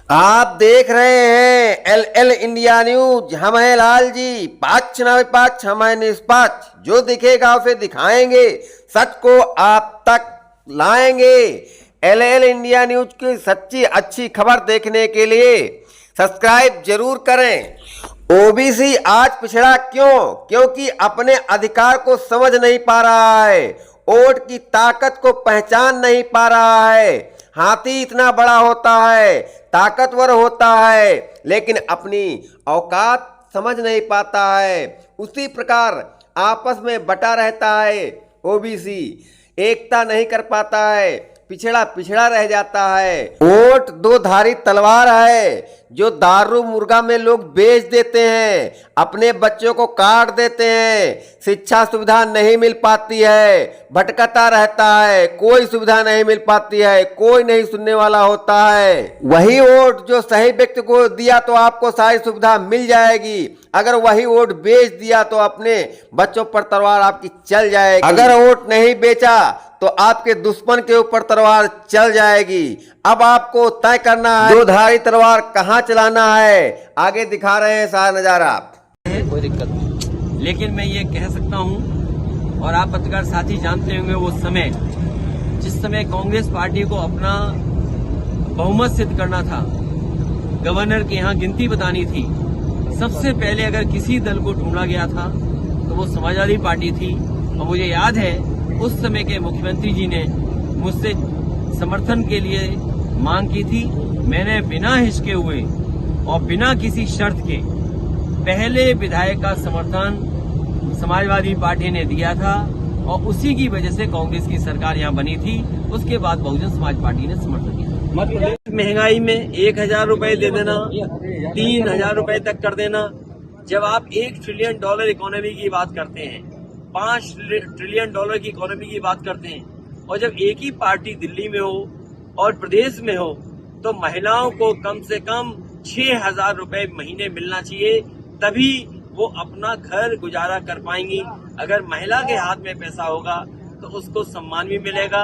आप देख रहे हैं एल इंडिया न्यूज। हम हैं लाल जी, पक्ष न विपक्ष, हम हैं निष्पक्ष। जो दिखेगा उसे दिखाएंगे, सच को आप तक लाएंगे। एल इंडिया न्यूज की सच्ची अच्छी खबर देखने के लिए सब्सक्राइब जरूर करें। ओबीसी आज पिछड़ा क्यों? क्योंकि अपने अधिकार को समझ नहीं पा रहा है, वोट की ताकत को पहचान नहीं पा रहा है। हाथी इतना बड़ा होता है, ताकतवर होता है, लेकिन अपनी औकात समझ नहीं पाता है। उसी प्रकार आपस में बटा रहता है। ओबीसी एकता नहीं कर पाता है, पिछड़ा रह जाता है। वोट दो धारी तलवार है जो दारू मुर्गा में लोग बेच देते हैं, अपने बच्चों को काट देते हैं। शिक्षा सुविधा नहीं मिल पाती है, भटकता रहता है, कोई सुविधा नहीं मिल पाती है, कोई नहीं सुनने वाला होता है। वही वोट जो सही व्यक्ति को दिया तो आपको सारी सुविधा मिल जाएगी, अगर वही वोट बेच दिया तो अपने बच्चों पर तलवार आपकी चल जाएगी। अगर वोट नहीं बेचा तो आपके दुश्मन के ऊपर तलवार चल जाएगी। अब आपको तय करना है दो धारी तलवार कहां चलाना है। आगे दिखा रहे हैं सारा नजारा। कोई दिक्कत नहीं, लेकिन मैं ये कह सकता हूं और आप पत्रकार साथी जानते होंगे वो समय, जिस समय कांग्रेस पार्टी को अपना बहुमत सिद्ध करना था, गवर्नर के यहाँ गिनती बतानी थी, सबसे पहले अगर किसी दल को ढूंढा गया था तो वो समाजवादी पार्टी थी। और मुझे याद है उस समय के मुख्यमंत्री जी ने मुझसे समर्थन के लिए मांग की थी। मैंने बिना हिचके हुए और बिना किसी शर्त के पहले विधायक का समर्थन समाजवादी पार्टी ने दिया था और उसी की वजह से कांग्रेस की सरकार यहाँ बनी थी। उसके बाद बहुजन समाज पार्टी ने समर्थन किया। महंगाई में 1,000 रुपए दे देना, 3,000 रुपए तक कर देना। जब आप $1 ट्रिलियन इकोनॉमी की बात करते हैं, $5 ट्रिलियन की इकोनॉमी की बात करते हैं, और जब एक ही पार्टी दिल्ली में हो और प्रदेश में हो, तो महिलाओं को कम से कम 6,000 रुपए महीने मिलना चाहिए, तभी वो अपना घर गुजारा कर पाएंगी। अगर महिला के हाथ में पैसा होगा तो उसको सम्मान भी मिलेगा,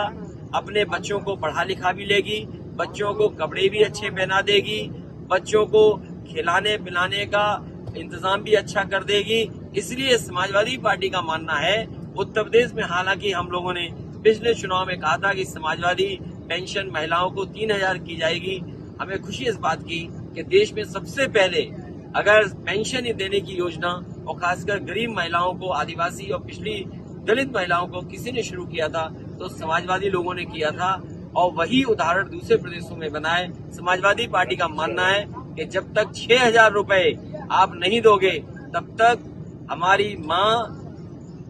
अपने बच्चों को पढ़ा लिखा भी लेगी, बच्चों को कपड़े भी अच्छे पहना देगी, बच्चों को खिलाने पिलाने का इंतजाम भी अच्छा कर देगी। इसलिए समाजवादी पार्टी का मानना है, उत्तर प्रदेश में हालांकि हम लोगों ने पिछले चुनाव में कहा था कि समाजवादी पेंशन महिलाओं को 3,000 की जाएगी। हमें खुशी इस बात की कि देश में सबसे पहले अगर पेंशन देने की योजना, और खासकर गरीब महिलाओं को, आदिवासी और पिछड़ी दलित महिलाओं को किसी ने शुरू किया था तो समाजवादी लोगों ने किया था, और वही उदाहरण दूसरे प्रदेशों में बनाए। समाजवादी पार्टी का मानना है कि जब तक 6,000 रुपए आप नहीं दोगे तब तक हमारी माँ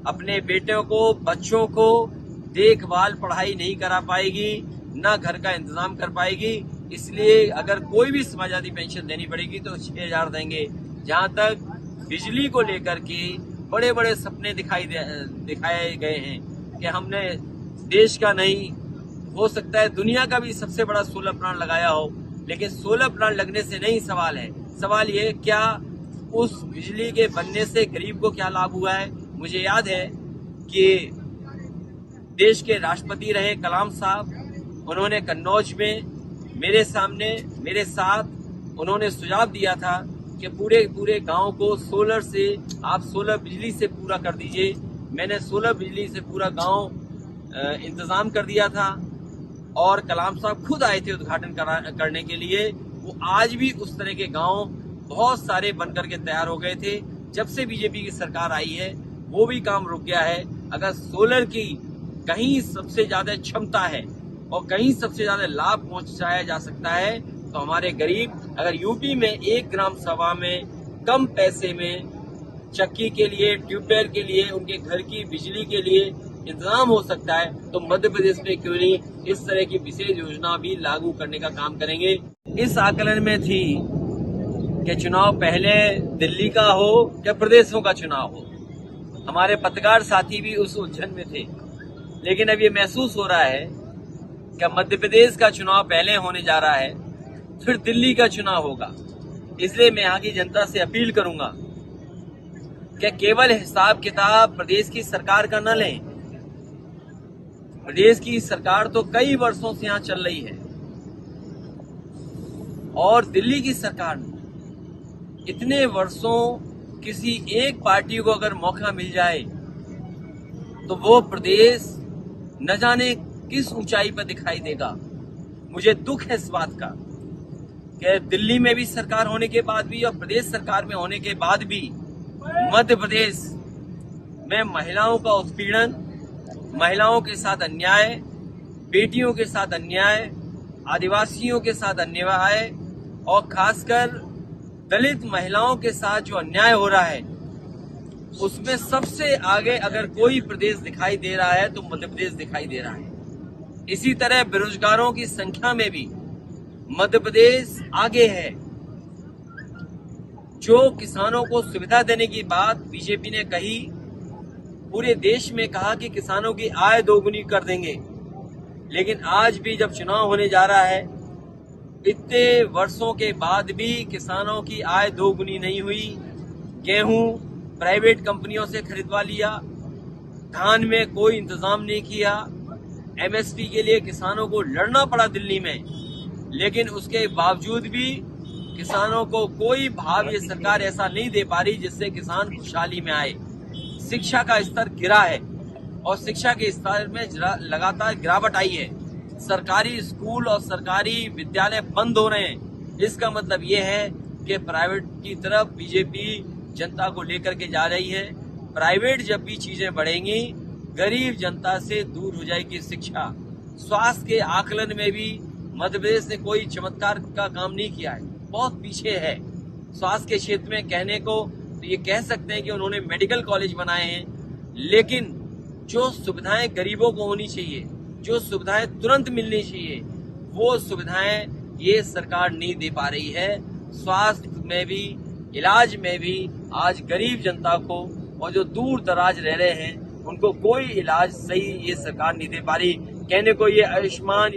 अपने बेटों को, बच्चों को देखभाल पढ़ाई नहीं करा पाएगी, ना घर का इंतजाम कर पाएगी। इसलिए अगर कोई भी समाजवादी पेंशन देनी पड़ेगी तो 6,000 देंगे। जहाँ तक बिजली को लेकर के बड़े बड़े सपने दिखाए गए हैं कि हमने देश का नहीं, हो सकता है दुनिया का भी सबसे बड़ा सोलर प्लांट लगाया हो, लेकिन सोलर प्लांट लगने से नहीं सवाल है। सवाल ये, क्या उस बिजली के बनने से गरीब को क्या लाभ हुआ है। मुझे याद है कि देश के राष्ट्रपति रहे कलाम साहब, उन्होंने कन्नौज में मेरे साथ उन्होंने सुझाव दिया था कि पूरे गांव को सोलर से, आप सोलर बिजली से पूरा कर दीजिए। मैंने सोलर बिजली से पूरा गांव इंतजाम कर दिया था और कलाम साहब खुद आए थे उद्घाटन करने के लिए। वो आज भी उस तरह के गांव बहुत सारे बनकर के तैयार हो गए थे। जब से बीजेपी की सरकार आई है वो भी काम रुक गया है। अगर सोलर की कहीं सबसे ज्यादा क्षमता है और कहीं सबसे ज्यादा लाभ पहुंचाया जा सकता है तो हमारे गरीब, अगर यूपी में 1 ग्राम सभा में कम पैसे में चक्की के लिए, ट्यूबवेल के लिए, उनके घर की बिजली के लिए इंतजाम हो सकता है, तो मध्य प्रदेश में क्यों नहीं इस तरह की विशेष योजना भी लागू करने का काम करेंगे। इस आकलन में थी कि चुनाव पहले दिल्ली का हो या प्रदेशों का चुनाव हो। हमारे पत्रकार साथी भी उस उलझन में थे, लेकिन अब ये महसूस हो रहा है कि मध्य प्रदेश का चुनाव पहले होने जा रहा है, फिर दिल्ली का चुनाव होगा। इसलिए मैं यहाँ की जनता से अपील करूंगा कि केवल हिसाब किताब प्रदेश की सरकार का न लें। प्रदेश की सरकार तो कई वर्षों से यहाँ चल रही है और दिल्ली की सरकार ने इतने वर्षों किसी एक पार्टी को अगर मौका मिल जाए तो वो प्रदेश न जाने किस ऊंचाई पर दिखाई देगा। मुझे दुख है इस बात का कि दिल्ली में भी सरकार होने के बाद भी और प्रदेश सरकार में होने के बाद भी मध्य प्रदेश में महिलाओं का उत्पीड़न, महिलाओं के साथ अन्याय, बेटियों के साथ अन्याय, आदिवासियों के साथ अन्याय और खासकर दलित महिलाओं के साथ जो अन्याय हो रहा है उसमें सबसे आगे अगर कोई प्रदेश दिखाई दे रहा है तो मध्य प्रदेश दिखाई दे रहा है। इसी तरह बेरोजगारों की संख्या में भी मध्य प्रदेश आगे है। जो किसानों को सुविधा देने की बात बीजेपी ने कही, पूरे देश में कहा कि किसानों की आय दोगुनी कर देंगे, लेकिन आज भी जब चुनाव होने जा रहा है, इतने वर्षों के बाद भी किसानों की आय दोगुनी नहीं हुई। गेहूं प्राइवेट कंपनियों से खरीदवा लिया, धान में कोई इंतजाम नहीं किया, एमएसपी के लिए किसानों को लड़ना पड़ा दिल्ली में, लेकिन उसके बावजूद भी किसानों को कोई भाव ये सरकार ऐसा नहीं दे पा रही जिससे किसान खुशहाली में आए। शिक्षा का स्तर गिरा है और शिक्षा के स्तर में लगातार गिरावट आई है। सरकारी स्कूल और सरकारी विद्यालय बंद हो रहे हैं। इसका मतलब ये है कि प्राइवेट की तरफ बीजेपी जनता को लेकर के जा रही है। प्राइवेट जब भी चीजें बढ़ेंगी, गरीब जनता से दूर हो जाएगी शिक्षा। स्वास्थ्य के आकलन में भी मध्य प्रदेश ने कोई चमत्कार का काम नहीं किया है, बहुत पीछे है। स्वास्थ्य के क्षेत्र में कहने को तो ये कह सकते हैं कि उन्होंने मेडिकल कॉलेज बनाए हैं, लेकिन जो सुविधाएं गरीबों को होनी चाहिए, जो सुविधाएं तुरंत मिलनी चाहिए, वो सुविधाएं ये सरकार नहीं दे पा रही है। स्वास्थ्य में भी, इलाज में भी आज गरीब जनता को और जो दूर दराज रह रहे हैं उनको कोई इलाज सही ये सरकार नहीं दे पा रही। कहने को ये आयुष्मान